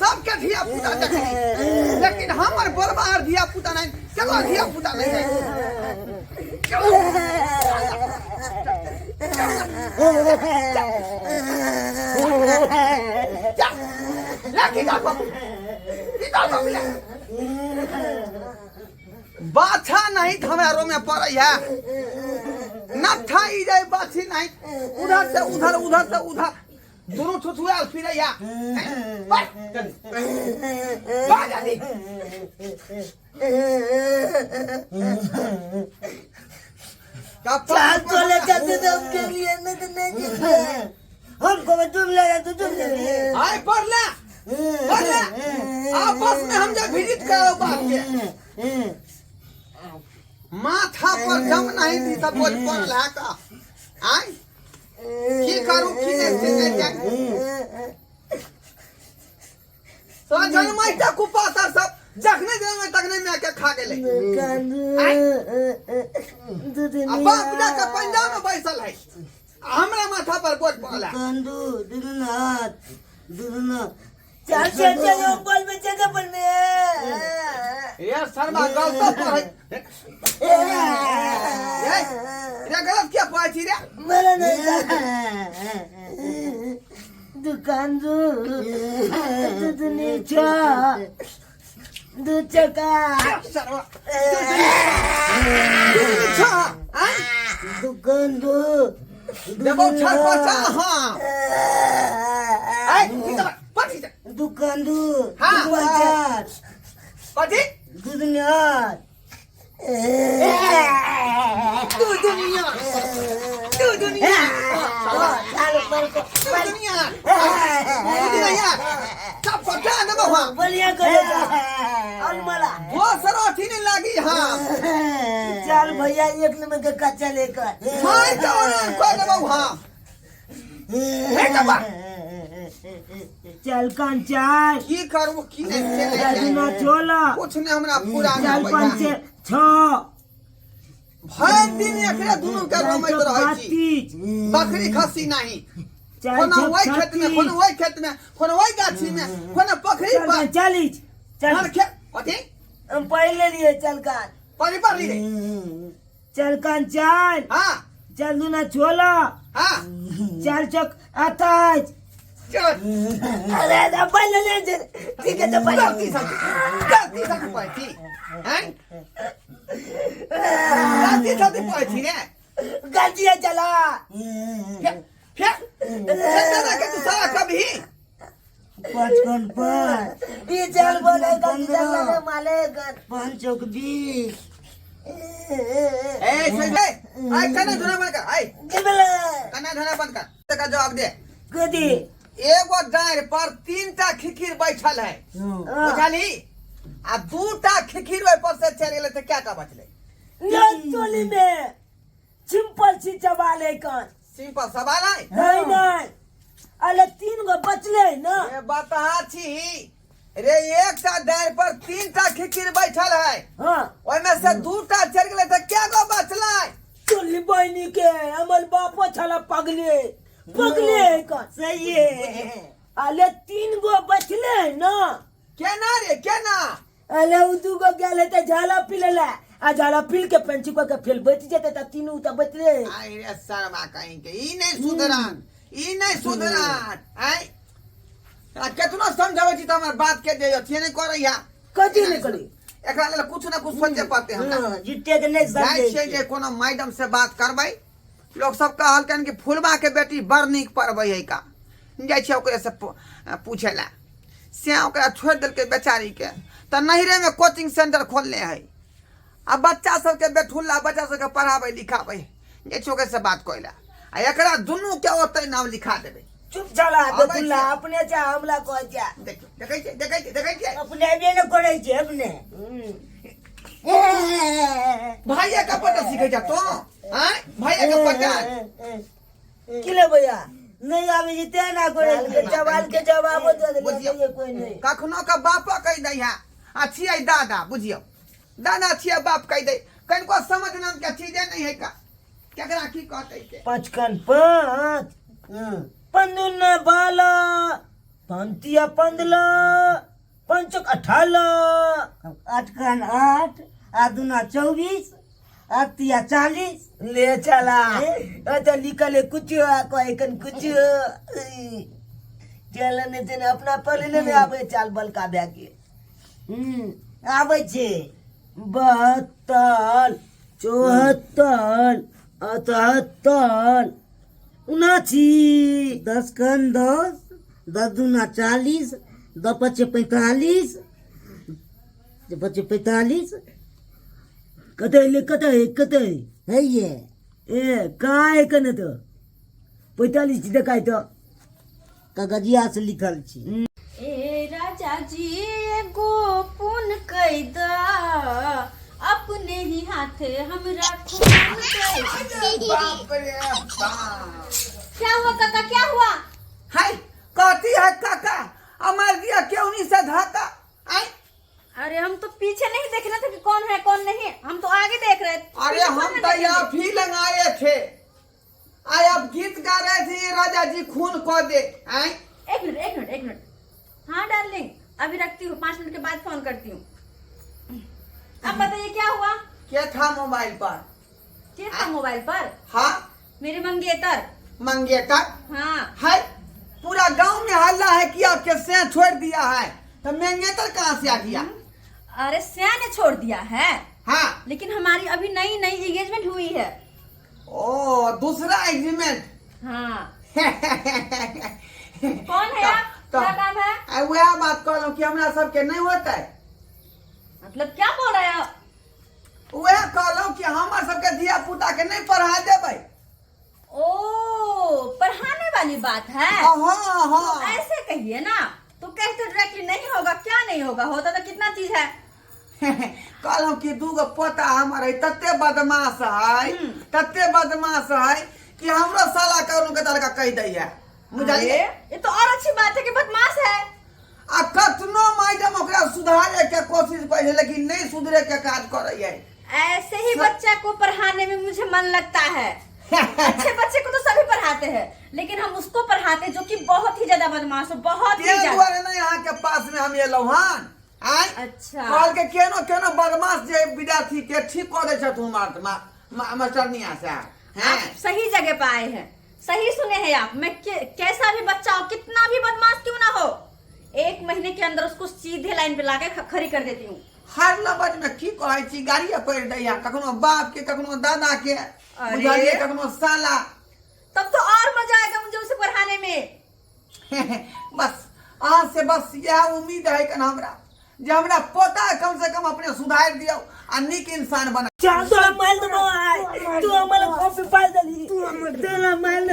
सबके धिया पुता लेकिन हमार बरबार धिया पुता नहीं केवल धिया पुता नहीं बाछा नहीं हमारो में पड़े है न था जाए बाछी नहीं उधर से उधर उधर से उधर दोनों छुछुआ फिर या चाल चले जाते थे उसके लिए नहीं हमको में तुम लगा तो तुम आए पढ़ना आपस में हम जब विजिट करो बात के माथा पर जम नहीं थी सब बोल पड़ रहा का आए की करूं की नहीं तो जन्माई तक कुपातर सब जखने जन्माई तक नहीं मैं क्या खा गेले अब अपना का पंजाब में बैसल है हमरा माथा पर बोझ पड़ला कंदू दुना चाल से बोल में जगह पर में यार शर्मा गलत पर है ये गलत क्या पाची रे मेरा नहीं दुकान दूध नीचा दूध चका दुकान देखो छर पचा हां आई पटी दुकान हां पटी दुनिया दुनिया सब पता न बा बढ़िया करे और मला वो सरोठी नहीं लगी हां चाल भैया एक नंबर के कच्चा लेकर हां तो को न बा हां है का बा चल कंचार की करू की नहीं चले ना चोला कुछ ने हमरा पूरा चल पंच 6 भर दिन एकरा दोनों के रमैत रहै छी बकरी खस्सी नहीं कोनो वही खेत में कोनो वही खेत में कोनो वही गाछी में कोनो पोखरी पर 40 चल खेत पति हम पहले लिए चल कान परी पर ली चल कान चाल हां चल दूना छोला हां चल चक अताज चल अरे ना पहले ले ठीक है तो पहले गलती से पाती हैं गलती से पाती रे गलती है चला क्या चला के तू सारा कभी पचपन पर ये चल बोले गलती से माले कर 5 चौक 20 ए सही आई कना धना बंद कर आई कना धना बंद कर का जवाब दे कदी एगो डार पर 3टा खिखिर बैठल है बुझाली आ 2टा खिखिर ओइ पर से चल गेले त क्या का बचले नचोली में सिंपल सी चबाले कान सिंपल सवाल है नहीं अले 3 गो बचले ना ये बता छी रे एकटा डार पर 3टा खिखिर बैठल है हां ओइ में से 2टा चल गेले त क्या गो बचले चोली बहनी के हमर बापो छला पगले का सही है अले 3 गो बचले ना केना रे केना अले उ 2 गो गेले त झाला पिलेला आ झाला पिल के पंची को के फेल बच जेते त 3 त बचले आई रे शर्मा कहीं के ई नहीं सुधरान आई आ केतना समझावे छी त हमर बात के दे थे नहीं करैया कथि नहीं करी एकरा ले कुछ ना कुछ सोचे पाते हम जिते के नहीं जाय छै जे कोनो मैडम से बात करबै लोग सब कहल कन कि फुलबा के बेटी बड़ नीक पढ़बै है का जाय छै ओकरे से पूछेला से ओकरा छोड़ देल के बेचारी के त नहिरे में कोचिंग सेंटर खोलले है अब बच्चा सब के बेठुल्ला बच्चा सब के पढ़ाबै लिखाबै जे छै ओकरे से बात कइला आ एकरा दुनू के ओतै नाम लिखा देबै चुप चला आबै देखुला छै। अपने चा हमला कह जा देखियौ देखै छियै देखै छियै देखै छियै अपने भी न करे छे अपने भाइये का पटा सीखै छ तो आय भाइये का पटा किले भैया नहीं आवे जे ते ना करे के जवाब दे दे बुझियौ कोई नहीं कखनो का बापा कहि दै है आ छियै दादा बुझियौ दादा छियै बाप कहि दै कनिको समझ नाम के चीजे नहीं है का केकरा की कहतै के पाँचकन पाँच पंदुन बाला पंतिया पंदला पंचक 18 आठकन 8 आदुना 24 आतिया 40 ले चला तो निकले कुछ कन कुछ चलने तेने अपना पले ले आवे चाल बलका बैगे आवे छे 72 74 78 79 10 कन 10 10 दूना 40 10 पचे 45 पचे 45 कते है ये ए काय कने तो 45 देखाय तो कागजिया से लिखल छी ए राजा जी एगो पुन कैदा अपने ही हाथे हमरा खून कैदा। बाप रे बाप क्या हुआ काका क्या हुआ? हाय कहती है काका अमर दिया क्यों नहीं से धाका आय अरे हम तो पीछे नहीं देख रहे थे कि कौन है कौन नहीं, हम तो आगे देख रहे थे। अरे पीछे हम कौन है तो देख रहे यहाँ भी लगाए थे आय अब गीत गा रहे थे राजा जी खून को दे आय थे। एक मिनट हाँ डार्लिंग अभी रखती हूँ, 5 मिनट के बाद फोन करती हूँ। अब बताइए क्या हुआ? क्या था मोबाइल पर क्या था मोबाइल पर? हाँ मेरे मंगेतर। मंगेतर हाँ है पूरा गांव में हल्ला है कि आपके से छोड़ दिया है तो मंगेतर कहाँ से आ गया? अरे सिया ने छोड़ दिया है हाँ लेकिन हमारी अभी नई एंगेजमेंट हुई है। ओ दूसरा एग्रीमेंट हाँ कौन है आप? क्या नाम है? वह बात कर लो कि हमरा सबके नहीं होता है मतलब क्या बोल रहे हैं आप? वह कहलो कि हमार सबके धिया पुता के नहीं पढ़ा देबै। ओ पढ़ाने वाली बात है। हाँ तो हाँ ऐसे कहिए ना, तो कहते डायरेक्टली नहीं होगा, क्या नहीं होगा, होता तो कितना चीज है। कहलो कि दूगो पोता हमारे तत्ते बदमाश है तत्ते बदमाश है कि हमरो साला कौनो के तलका कह दैया अरे, बुझलिए ये तो और अच्छी बात है कि बदमाश है। आ कतनो मैडम ओकरा सुधारे के कोशिश करे लेकिन नहीं सुधरे के काज करे है। ऐसे ही बच्चा को पढ़ाने में मुझे मन लगता है। अच्छे बच्चे को तो सभी पढ़ाते हैं लेकिन हम उसको पढ़ाते जो कि बहुत ही ज्यादा बदमाश हो, बहुत ही के ज्यादा। दुआरे नहीं यहाँ के पास में हम एलो हन आय अच्छा कहल के केनो केनो बदमाश जे विद्यार्थी के ठीक कर दे छथु मास्टरनिया से हैं आप सही जगह पे आए हैं, सही सुने हैं आप। मैं कैसा भी बच्चा हो, कितना भी बदमाश क्यों ना हो, 1 महीने के अंदर उसको सीधे लाइन पे लाके खड़ी कर देती हूँ। हर लबज में की कहै छी गाड़िया पड़ दैया कखनो बाप के कखनो दादा के अरे। बुझलिए कखनो साला तब तो और मजा आएगा मुझे उसे पढ़ाने में। बस आज से बस यह उम्मीद है कि हमरा जे हमरा पोता कम से कम अपने सुधार दियो आ नीक इंसान बना। चाल तो माल दो भाई तू हमारा कॉफी पाल दली तेरा माल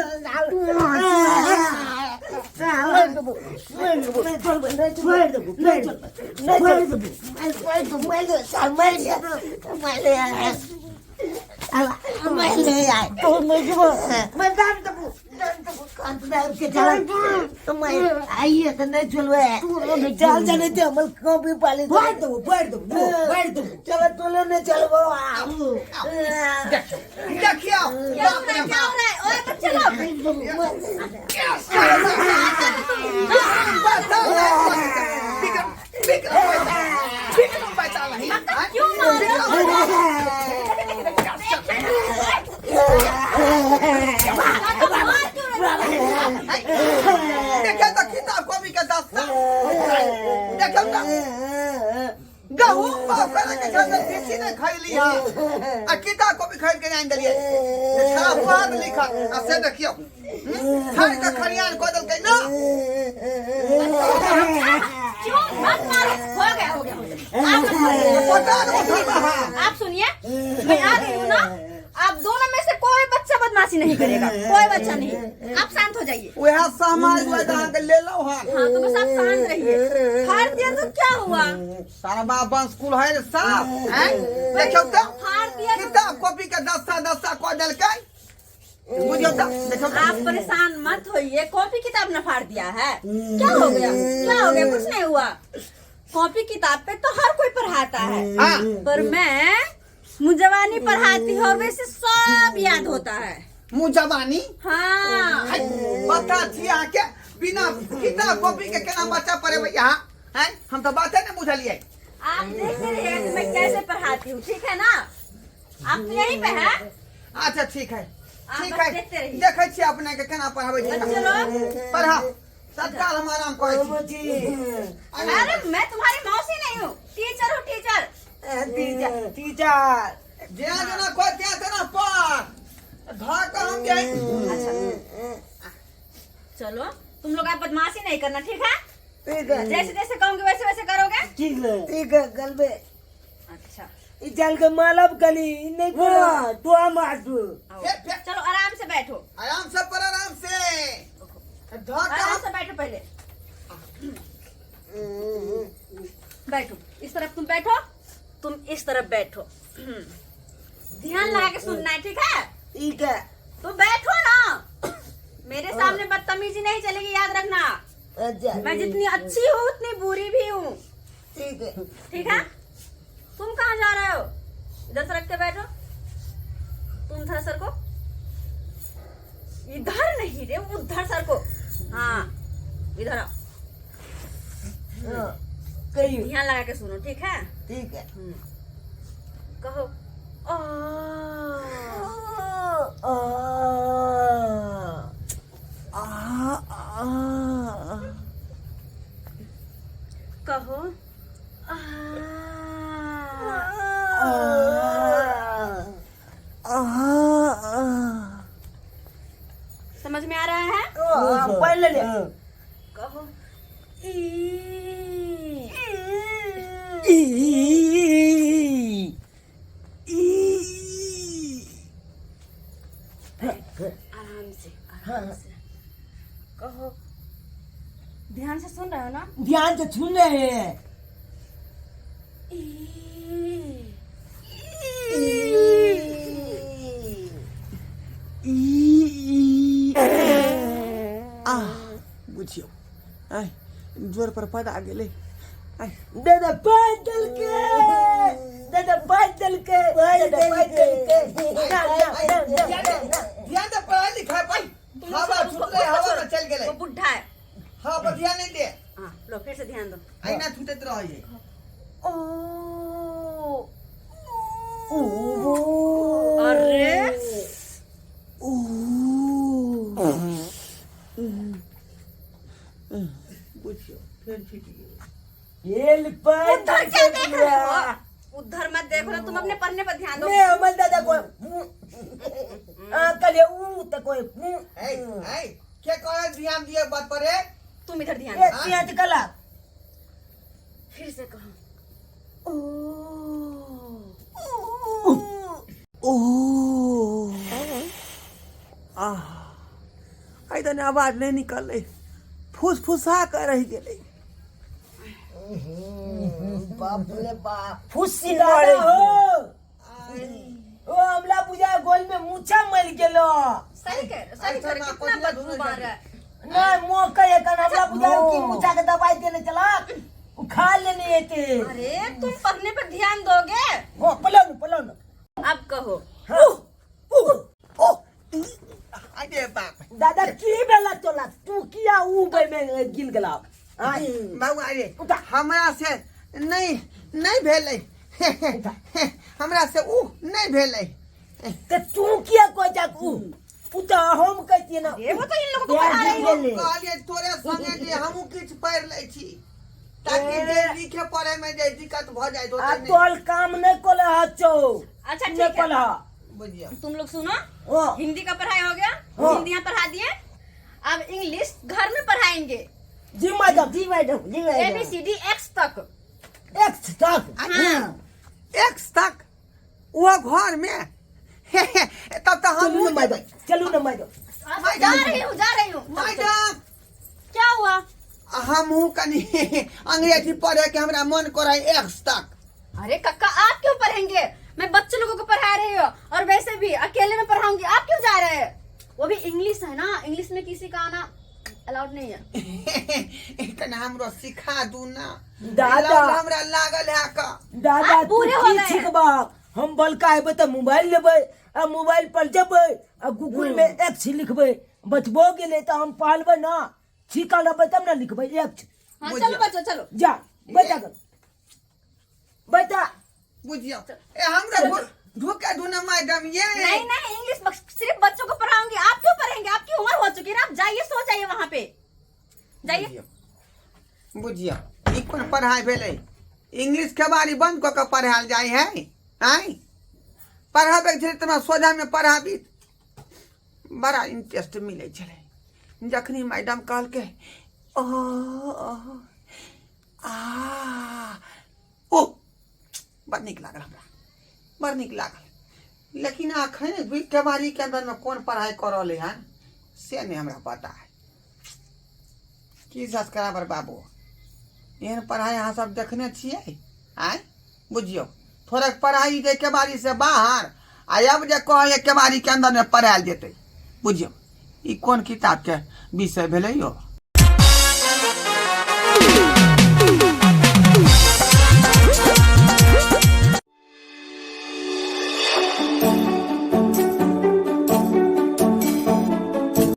चल जाने थे हम कॉफी पाले बैठ दो चलो चलो ने चलो देखियो क्या हो रहा है, क्या हो रहा है? ओए बच्चे लोग, क्यों मार रहे देखियो तो किताब कॉपी के दस्ता देखियो तो गहूं बापरा के घर में किसी ने खैली है आ किताब कॉपी खरीद के आन गेलिए सारा बात लिखा आ से देखियो खाई का खरियान को दल के ना क्यों मत मारो। हो गया हो गया आप मत मारिए। पता नहीं आप सुनिए, मैं आ गई हूँ ना, आप दोनों में से कोई बच्चा बदमाशी बदमाशी नहीं करेगा, कोई बच्चा नहीं। आप शांत हो जाइए। वह समाज में कहाँ के ले लो हाँ। हाँ तो बस आप शांत रहिए। फाड़ दिया तो क्या हुआ? सारा बाबा स्कूल है रे साहब, हैं? देखो तो फाड़ दिया तो किताब कॉपी का दस्ता को दल के बुझो तो देखो तो। आप परेशान मत होइए, कॉपी किताब न फाड़ दिया है। क्या हो गया? क्या हो गया? कुछ नहीं हुआ। कॉपी किताब पे तो हर कोई पढ़ाता है, हाँ। पर मैं मुजवानी पढ़ाती हूँ, वैसे सब याद होता है। मुजवानी हाँ बता थी आके बिना किताब कॉपी के केना बच्चा पढ़े भैया, हैं? हम तो बातें नहीं बुझलिए। आप देखते रहिए कि मैं कैसे पढ़ाती हूँ, ठीक है ना? आप तो यहीं पे है। अच्छा ठीक है, आप ठीक बस है। देखते रहिए। देखे छी अपने के केना पढ़ावे छी। बच्चे लोग। पढ़ा तत्काल हम आराम करे छी। बाबूजी अरे मैं तुम्हारी मौसी नहीं हूँ, टीचर हूँ, टीचर। टीचर जेना जेना कोई त्या तेना पर धर कर हम जाई। अच्छा चलो, तुम लोग आप बदमाशी नहीं करना, ठीक है? ठीक है जैसे जैसे कहूँगी वैसे वैसे करोगे। ठीक है कल बे अच्छा चल के मालब कली नहीं बोला तो हम आटू आओ। चलो आराम से बैठो, आराम से पर आराम से धर आराम कर से बैठो। पहले बैठो, इस तरफ तुम बैठो, तुम इस तरफ बैठो। ध्यान लगा के सुनना है, ठीक है? ठीक है तुम बैठो ना, मेरे सामने बदतमीजी नहीं चलेगी, याद रखना। अच्छा मैं जितनी अच्छी हूँ उतनी बुरी भी हूँ, ठीक है ठीक है? तुम कहाँ जा रहे हो? इधर सरक के बैठो। तुम इधर सरको, इधर नहीं रे, उधर सरको। हाँ इधर आओ, कहियो ध्यान लगा के सुनो, ठीक है? ठीक है कहो आ। कहो आ। समझ में आ रहा है? पहले ले कहो ई। आराम से, आराम से कहो। ध्यान से सुन रहे हो ना? ध्यान से सुन रहे हैं बुझियो आई जोर पर पद आ गेले। आई दादा पैदल के दादा पैदल के दादा पैदल के ध्यान दे पढ़ाई लिखाई भाई। हवा छूटले हवा में चल गेले। वो बुढ़ा है। हाँ पर ध्यान नहीं दे। हाँ लो फिर से ध्यान दो। आई ना छूटत रहिए। अरे बुझियो फिर छूट गेले। ये उधर क्या देख रहे हो? उधर मत देखो ना, तुम अपने पढ़ने पर ध्यान दो। मैं अमल दादा को कले ऊ त कोई आई आई क्या कहे ध्यान दिए बात पर है। तुम इधर ध्यान ये दो। तिया कला फिर से कहो। आई तने आवाज नहीं निकले, फुसफुसा कर रह गेले। बाप रे बाप फुस्सी लड़े हो ओ हमला पूजा गोल में मूछा मल गेलो सही कर कितना बदबू मार रहा है। ना मौका ये कन हमला पूजा की मूछा के दवाई देने चला खा लेने येते। अरे तुम पढ़ने पर ध्यान दोगे? ओ पलन अब कहो। अरे बाप दादा की बेला चला तू किया ऊ बे में गिल गला आई बाबू अरे हमरा से नहीं भेले। हमरा से ऊ नहीं भेले। ते तू किया को जाक ऊ पुता हम कहती ना ये वो तो इन लोगों को पढ़ा रही है। कहलिए तोरे संगे जे हमहू किछ पढ़ ले छी ताकि जे लिखे पढ़े में जे दिक्कत भ जाए तो आ तोल काम नहीं कोले हचो अच्छा नहीं ठीक है, कोला बुझियो। तुम लोग सुनो। ओ हिंदी का पढ़ाई हो गया, हाँ। हिंदी यहाँ पढ़ा दिए। अब इंग्लिश घर में पढ़ाएंगे, जी मैडम ABCD X तक। एक्स तक हाँ। एक्स तक वो घर में तब तो हम चलू ना मैडम, चलू ना मैडम। जा रही हूँ, जा रही हूँ। मैडम क्या हुआ? हम हूँ कनी अंग्रेजी पढ़े के हमरा मन करे एक्स तक। अरे कक्का, आप क्यों पढ़ेंगे? मैं बच्चे लोगों को पढ़ा रही हूँ, और वैसे भी अकेले में पढ़ाऊंगी। आप क्यों जा रहे हैं? वो भी इंग्लिश है ना, इंग्लिश में किसी का आना अलाउड नहीं है। कना हमरो सिखा दू ना दादा हमरा लागल है का। दादा आप तू पूरे हो की गए। सीखबा? हम बलका है तो मोबाइल लेबै आ मोबाइल पर जेबै आ गूगल में एक्स लिखबै, बचबो गेले तो हम पालबै ना, सीखा लेबै तब ना लिखबै एक्स। हाँ चलो बच्चों, चलो। जा बता कर बता। बुझियो हमरा ढुका दू ना मैडम ये। नहीं नहीं, इंग्लिश सिर्फ बच्चों को पढ़ाऊंगी। आप क्यों पढ़ेंगे? आपकी उम्र हो चुकी है ना, आप जाइए, सो जाइए वहाँ पे, जाइए। बुझियो ई कोन पढ़ाई भेलै? इंग्लिश के बारी बंद क के पढ़ायल जाय है। आई पढ़ाबे छै तना सोझा में पढ़ाबी बड़ा इंटरेस्ट मिले छले। जखनी मैडम कहल के ओ बड़ नीक लागल हमरा, बड़ नीक लागल। लेकिन अखन के बारी के अंदर में कौन पढ़ाई करल है से नहीं हमरा पता है। की सस्कराबर बाबू एहन पढ़ाई अहाँ सब देखने छियै? आय बुझियो थोड़ा पढ़ाई दे के बारी से बाहर अब जे कहे के बारी के अंदर में पढ़ायल जेतै। बुझियो ई कोन किताब के विषय भेलै यो?